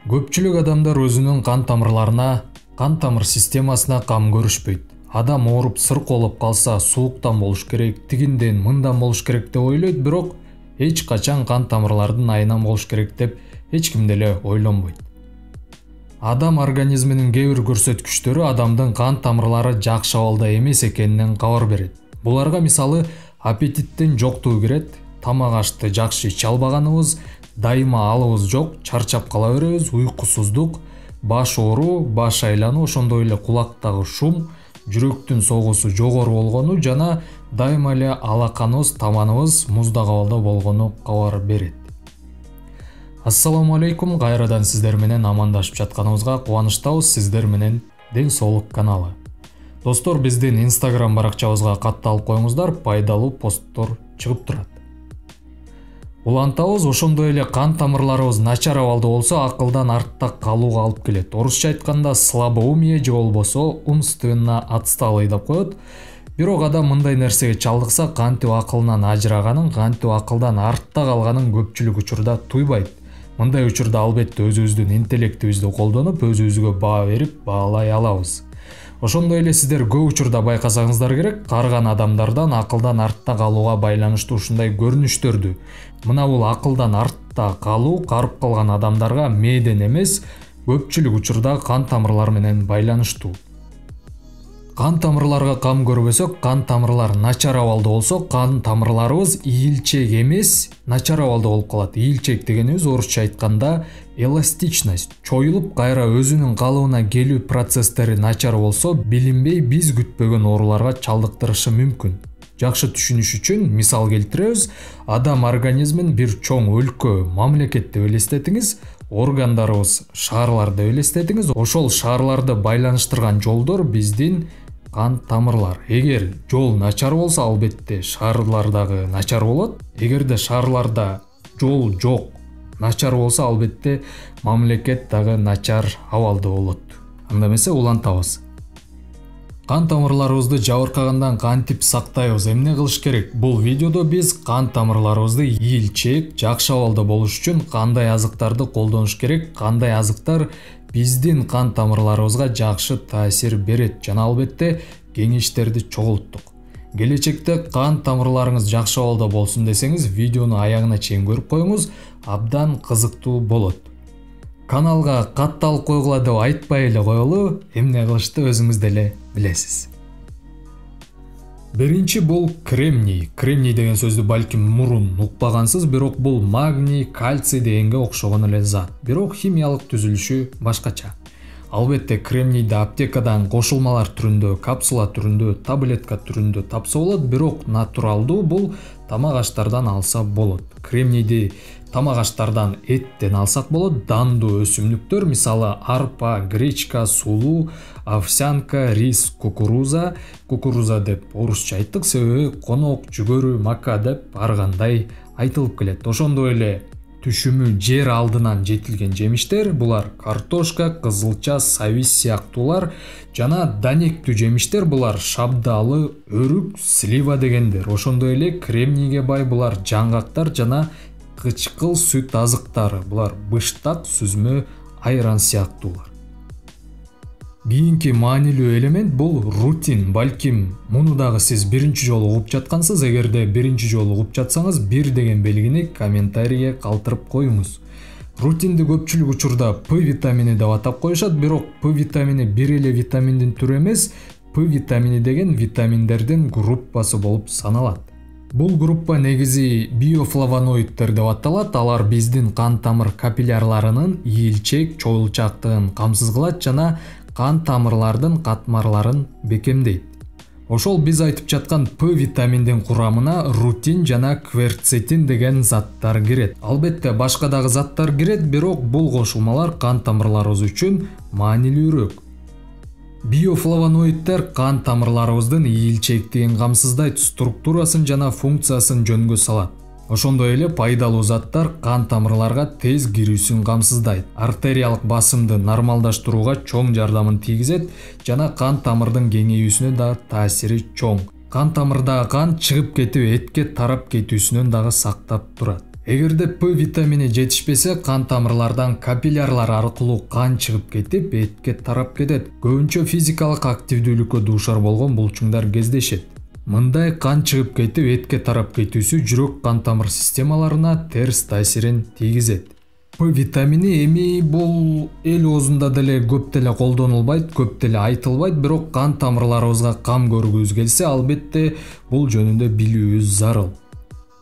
Көпчүлүк адамдар өзүнүн кан тамырларына, кан тамыр системасына кам көрүшпөйт. Адам ооруп сыркы болуп калса, сууктан болуш керек, тигинден, мындан болуш керек деп ойлойт, бирок эч качан кан тамырлардын айынан болуш керек деп эч ким деле ойлонбойт. Адам организминин кээ бир көрсөткүчтөрү адамдын кан тамырлары жакшы абалда эмес экенинен кабар берет. Буларга мисалы аппетиттин жоктугу кирет, тамак ашты жакшы иче албаганыбыз, дайыма алыбыз жок, чарчап кала беребиз, уйкусуздук, баш ооруу, баш айлануу, ошондой эле кулактагы шум, жүрөктүн согуусу жогору болгону жана дайыма эле алаканыбыз, таманыбыз муздак абалда болгону кабар берет. Ассаламу алейкум, кайрадан сиздер менен амандашып жатканыбызга кубанычтабыз. Сиздер менен Ден соолук каналы. Достор, биздин Instagram баракчабызга катталып коюңуздар, пайдалуу посттор чыгып турат. Улантабыз, ошондой эле кан тамырларыбыз начар абалда болсо, акылдан артта калууга алып келет. Орусча айтканда слабоумие же болбосо умственно отсталый деп коет. Бирок адам мындай нерсеге чалдыкса, кантип акылынан ажыраганын, кантип акылдан артта калганын көпчүлүк учурда туйбайт. Мындай учурда албетте өзүбүздүн интеллектибизди колдонуп, өзүбүзгө баа берип, баалай алабыз. Ошондой эле сиздер көп учурда байкасаңыздар керек, карыган адамдардан акылдан артта калууга байланыштуу ушундай көрүнүштөрдү. Мына бул акылдан артта калуу карып калган адамдарга мээден эмес, көпчүлүк учурда кан тамырлар менен байланыштуу. Кан тамырларга кам көрбөсөк, кан тамырлар начар абалда болсо, кан тамырларыбыз ийилчек эмес, начар абалда болуп калат. Ийилчек дегенибиз орусча айтканда эластичность, чоюлуп кайра өзүнүн калыбына келүү процесстери начар болсо, билинбей биз күтпөгөн ооруларга чалдыктырышы мүмкүн. Жакшы түшүнүш үчүн мисал келтиребиз. Адам организмин бир чоң өлкө, мамлекет деп элестетиңиз. Органдарыбыз шаарлар деп элестетиңиз. Ошол шаарларды байланыштырган жолдор биздин кан тамырлар. Эгер жол начар болсо, албетте шаарлар дагы начар болот. Эгерде шаарларда жол жок, начар болсо, албетте мамлекет дагы начар абалда болот. Анда эмесе улантабыз. Кан тамырларыбызды жабыркагандан кантип сактайбыз, эмне кылыш керек? Бул видеодо биз кан тамырларыбызды ийилчек, жакшы абалда болуш үчүн кандай азыктарды колдонуш керек, кандай азыктар биздин кан тамырларыбызга жакшы таасир берет жана албетте кеңештерди чогулттук. Келечекте кан тамырларыңыз жакшы абалда болсун десеңиз, видеону аягына чейин көрүп коюңуз, абдан кызыктуу болот. Каналга катталып койгула деп айтпай эле коелу, эмне кылышты өзүңүз деле билесиз. Биринчи бул кремний. Кремний деген сөздү балким мурун укпагансыз, бирок бул магний, кальций дегенге окшогон эле зат. Бирок химиялык түзүлүшү башкача. Албетте кремнийди аптекадан кошулмалар түрүндө, капсула түрүндө, таблетка түрүндө тапса болот, бирок натуралдуу бул тамак аштардан алса болот. Кремнийди тамак аштардан, эттен алсак болот. Дандуу өсүмдүктөр, мисалы арпа, гречка, сулуу, овсянка, рис, кукуруза. Кукуруза деп орусча айттык, себеби конок, жүгөрү, мака деп ар кандай айтылып келет. Ошондой эле түшүмү жер алдынан жетилген жемиштер, булар картошка, кызылча, сабиз сыяктуулар жана данектүү жемиштер, булар шабдалы, өрүк, слива дегендер. Ошондой эле кремнийге бай булар жаңгактар жана кычкыл сүт азыктары, булар быштак, сүзмө, айран сыяктуулар. Кийинки маанилүү элемент бул рутин. Балким муну дагы сиз биринчи жолу угуп жаткансыз. Эгерде биринчи жолу угуп жатсаңыз, 1 деген белгини комментарийге калтырып коюңуз. Рутинди көпчүлүк учурда П витамини деп атап коюшат, бирок П витамини бир эле витаминдин түрү эмес, П витамини деген витаминдердин группасы болуп саналат. Бул группа негизи биофлавоноидтер деп аталат. Алар биздин кан тамыр капиллярларынын ийилчек, чоюлчактыгын камсыз кылат жана кан тамырлардын катмарларын бекемдейт. Ошол биз айтып жаткан П витаминдин курамына рутин жана кверцетин деген заттар кирет. Албетте башка дагы заттар кирет, бирок бул кошулмалар кан тамырларыбыз үчүн маанилүүрөөк. Биофлавоноидтер кан тамырларыбыздын ийилчектигин камсыздайт, структурасын жана функциясын жөнгө салат. Ошондой эле пайдалуу заттар кан тамырларга тез кирүүсүн камсыздайт, артериялык басымды нормалдаштырууга чоң жардамын тийгизет жана кан тамырдын кеңейүүсүнө да таасири чоң. Кан тамырдагы кан чыгып кетип, этке тарап кетүүсүнөн дагы сактап турат. Эгерде П витамини жетишпесе, кан тамырлардан капиллярлар аркылуу кан чыгып кетип, этке тарап кетет. Көбүнчө физикалык активдүүлүккө дуушар болгон булчуңдар кездешет. Мындай кан чыгып кетип, этке тарап кетүүсү жүрөк кан тамыр системаларына терс таасирин тийгизет. П витамини эми бул эл оозунда деле көп деле колдонулбайт, көп деле айтылбайт, бирок кан тамырларыбызга кам көргүбүз келсе, албетте бул жөнүндө билүүбүз зарыл.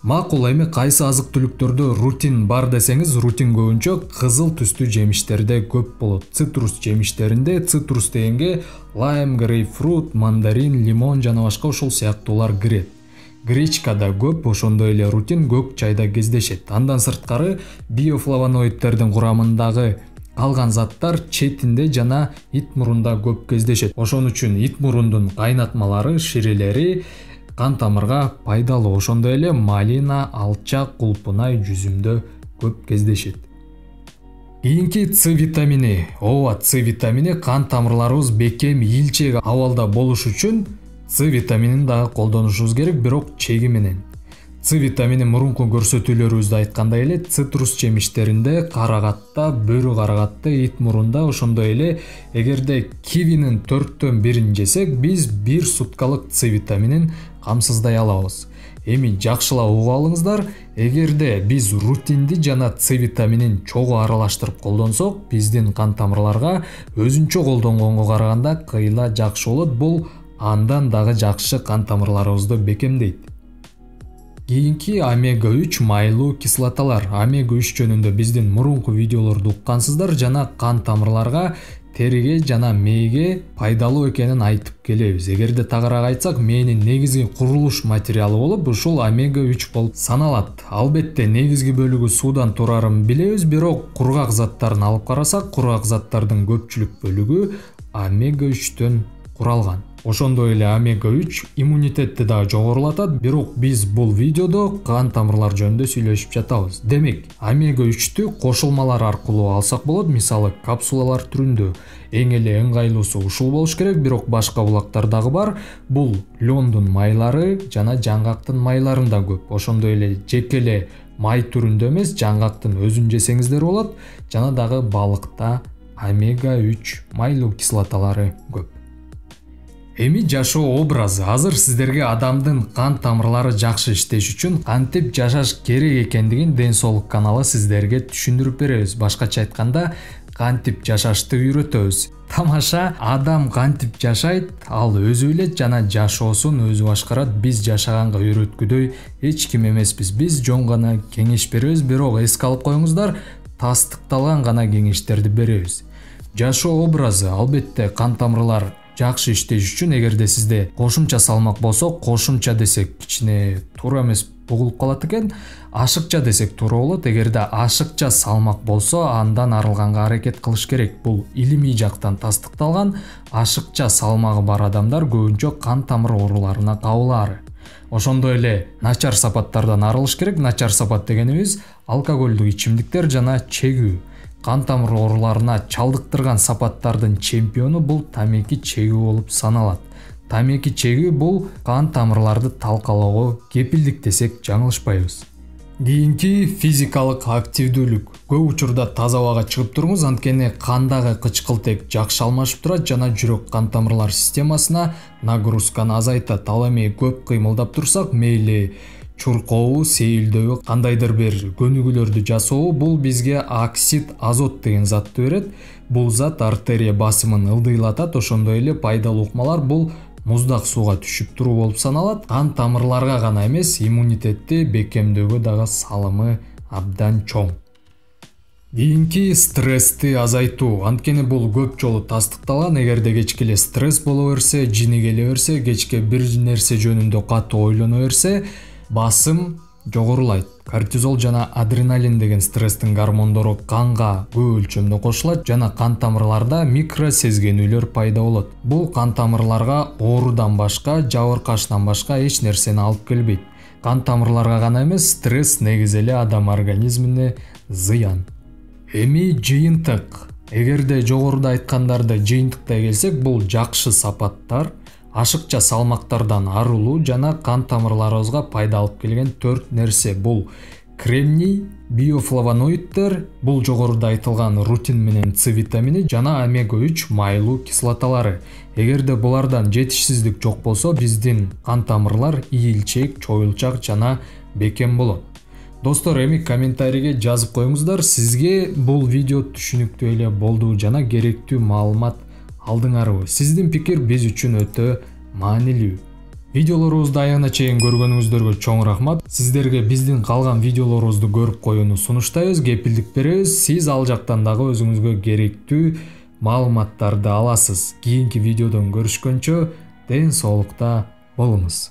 Макул, эми кайсы азык түлүктөрдө рутин бар десеңиз, рутин көбүнчө кызыл түстүү жемиштерде көп болот. Цитрус жемиштеринде, цитрус дегенге лайм, грейпфрут, мандарин, лимон жана башка ушул сыяктуулар кирет. Гречкада көп, ошондой эле рутин көк чайда кездешет. Андан сырткары биофлавоноидтердин курамындагы калган заттар четинде жана ит мурунда көп кездешет. Ошон үчүн ит мурундун кайнатмалары, ширелери кан тамырга пайдалуу. Ошондой эле малина, алча, кулпунай, жүзүмдө көп кездешет. Кийинки С витамини. Ооба, С витамини кан тамырларыбыз бекем, ийилчек абалда болуш үчүн С витаминин дагы колдонушубуз керек, бирок чеги менен. С витамини мурунку көрсөтүүлөрүбүздө айткандай эле цитрус жемиштеринде, карагатта, бөрү карагатта, ит мурунда, ошондой эле эгерде кивинин 4/1 жесек, биз 1 суткалык С витаминин камсыздай алабыз. Эми жакшылап угуп алыңыздар, эгерде биз рутинди жана С витаминин чогуу аралаштырып колдонсок, биздин кан тамырларга өзүнчө колдонгонго караганда кыйла жакшы болот. Бул андан дагы жакшы кан тамырларыбызды бекемдейт. Кийинки омега-3 майлуу кислоталар. Омега-3 жөнүндө биздин мурунку видеолорду уккансыздар жана кан тамырларга, териге жана мээге пайдалуу экенин айтып келебиз. Эгерде тагыраак айтсак, мээнин негизги курулуш материалы болуп, ушул омега-3 болуп саналат. Албетте негизги бөлүгү суудан турарын билебиз, бирок кургак заттарын алып карасак, кургак заттардын көпчүлүк бөлүгү омега-3төн куралган. Ошондой эле омега-3 иммунитетти дагы жогорулатат, бирок биз бул видеодо кан тамырлар жөнүндө сүйлөшүп жатабыз. Демек, омега-3тү кошулмалар аркылуу алсак болот, мисалы капсулалар түрүндө. Эң эле ыңгайлуусу ушул болуш керек, бирок башка булактар дагы бар. Бул лёндун майлары жана жаңгактын майларында көп. Ошондой эле жеке эле май түрүндө эмес, жаңгактын өзүн жесеңиздер болот, жана дагы балыкта омега-3 майлуу кислоталары көп. Эми жашоо образы. Азыр сиздерге адамдын кан тамырлары жакшы иштеш үчүн кантип жашаш керек экендигин Ден соолук каналы сиздерге түшүндүрүп беребиз. Башкача айтканда, кантип жашашты үйрөтөбүз. Тамаша, адам кантип жашайт, ал өзү билет жана жашоосун өзү башкарат. Биз жашаганга үйрөткүдөй эч ким эмеспиз. Биз жөн гана кеңеш беребиз, бирок эске алып коюңуздар, тастыкталган гана кеңештерди беребиз. Жашоо образы. Албетте кан тамырлар жакшы иштеш үчүн эгерде сизде кошумча салмак болсо, кошумча десек кичине туура эмес бугулуп калат экен, ашыкча десек туура болот. Эгерде ашыкча салмак болсо, андан арылганга аракет кылыш керек. Бул илимий жактан тастыкталган. Ашыкча салмагы бар адамдар көбүнчө кан тамыр ооруларына кабылаары. Ошондой эле начар сапаттардан арылыш керек. Начар сапат дегенибиз алкоголдук ичимдиктер жана чегүү. Кан тамыр ооруларына чалдыктырган сапаттардын чемпиону бул тамеки чегүү болуп саналат. Тамеки чегүү бул кан тамырларды талкалоого кепилдик десек жаңылышпайбыз. Кийинки физикалык активдүүлүк. Көп учурда таза абага чыгып туруңуз, анткени кандагы кычкылтек жакшы алмашып турат жана жүрөк кан тамырлар системасына нагрузканы азайтат. Ал эми көп кыймылдап турсак, мейли чуркообу, сейилдөбү, кандайдыр бир көнүгүүлөрдү жасообу, бул бизге оксид азот деген затты берет. Бул зат артерия басымын ылдыйлатат. Ошондой эле пайдалуу ыкмалар бул муздак сууга түшүп туруу болуп саналат. Кан тамырларга гана эмес, иммунитетти бекемдөөгө дагы салымы абдан чоң. Кийинки стрессти азайтуу. Анткени бул көп жолу тастыкталган. Эгерде кечке эле стресс боло берсе, жини келе берсе, кечке бир нерсе жөнүндө катуу ойлоно берсе, басым жогорулайт. Кортизол жана адреналин деген стресстин гормондору канга көп өлчөмдө кошулат жана кан тамырларда микро сезгенүүлөр пайда болот. Бул кан тамырларга оорудан башка, жабыркаштан башка эч нерсени алып келбейт. Кан тамырларга гана эмес, стресс негизи эле адам организмине зыян. Эми жыйынтык. Эгерде жогоруда айткандарды жыйынтыктай келсек, бул жакшы сапаттар, ашыкча салмактардан арылуу жана кан тамырларыбызга пайда алып келген 4 нерсе. Бул кремний, биофлавоноиддер, бул жогоруда айтылган рутин менен С витамини жана омега 3 майлуу кислоталары. Эгерде булардан жетишсиздик жок болсо, биздин кан тамырлар ийилчек, чоюлчак жана бекем болот. Достор, эми комментарийге жазып коюңуздар, сизге бул видео түшүнүктүү эле болду жана керектүү маалымат алдыңарбы? Сиздин пикир биз үчүн өтө маанилүү. Видеолорубузду аягына чейин көргөнүңүздөргө чоң рахмат. Сиздерге биздин калган видеолорубузду көрүп коюуну сунуштайбыз, кепилдик беребиз. Сиз ал жактан дагы өзүңүзгө керектүү маалыматтарды аласыз. Кийинки видеодон көрүшкөнчө ден соолукта болуңуз.